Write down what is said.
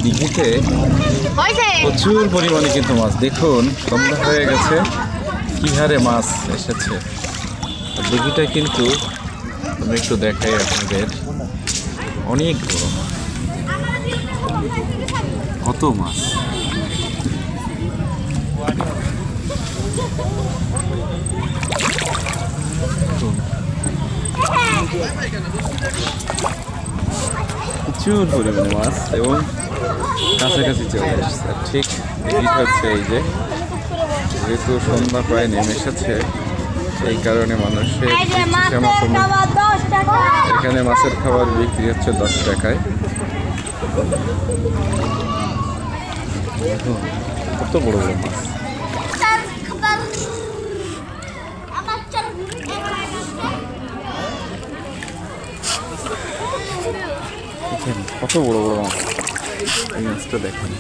দিঘিতে প্রচুর পরিমাণে কিন্তু মাছ, দেখুন সন্ধ্যা হয়ে গেছে, কি হারে মাছ এসেছে। দিঘিটা কিন্তু আমি একটু দেখাই আপনাদের, অনেক বড় মাছ, কত মাছ। প্রচুর পরিমাণে মাছ এবং কাছাকাছি চলে এসেছে। ঠিক দিঘিটা হচ্ছে এই যে, যেহেতু সন্ধ্যা প্রায় নেমে এসেছে সেই কারণে মানুষের এখানে মাছের খাবার বিক্রি হচ্ছে 10 টাকায়। কত বড় বড় মাছ, কত বড় বড় মাছ, এই মাছটা দেখেন।